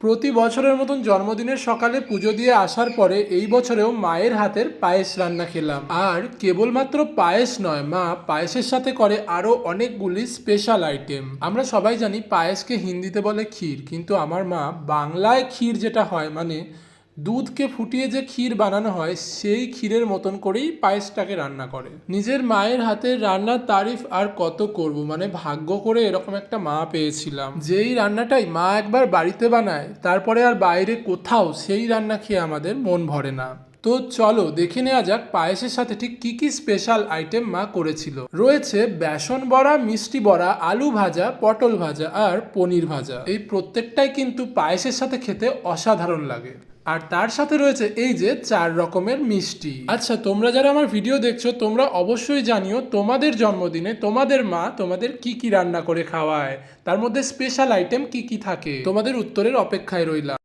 প্রতি বছরের মতন জন্মদিনের সকালে পুজো দিয়ে আসার পরে এই বছরেও মায়ের হাতের পায়েস রান্না খেলাম। আর কেবলমাত্র পায়েস নয়, মা পায়েসের সাথে করে আরো অনেকগুলি স্পেশাল আইটেম। আমরা সবাই জানি পায়েসকে হিন্দিতে বলে ক্ষীর, কিন্তু আমার মা বাংলায় ক্ষীর যেটা হয় মানে দুধকে ফুটিয়ে যে ক্ষীর বানানো হয় সেই ক্ষীরের মতন করেই পায়েসটাকে রান্না করে। নিজের মায়ের হাতের রান্নার তারিফ আর কত করব, মানে ভাগ্য করে এরকম একটা মা পেয়েছিলাম যেই রান্নাটাই মা একবার বাড়িতে বানায় তারপরে আর বাইরে কোথাও সেই রান্না খেয়ে আমাদের মন ভরে না। তো চলো দেখে নেওয়া যাক পায়েসের সাথে ঠিক কি কি স্পেশাল আইটেম মা করেছিল। রয়েছে বেসন বড়া, মিষ্টি বড়া, আলু ভাজা, পটল ভাজা আর পনির ভাজা। এই প্রত্যেকটাই কিন্তু পায়েসের সাথে খেতে অসাধারণ লাগে। আর তার সাথে রয়েছে এই যে 4 রকমের মিষ্টি। আচ্ছা, তোমরা যারা আমার ভিডিও দেখছো তোমরা অবশ্যই জানিও তোমাদের জন্মদিনে তোমাদের মা তোমাদের কি কি রান্না করে খাওয়ায়, তার মধ্যে স্পেশাল আইটেম কি কি থাকে। তোমাদের উত্তরের অপেক্ষায় রইলাম।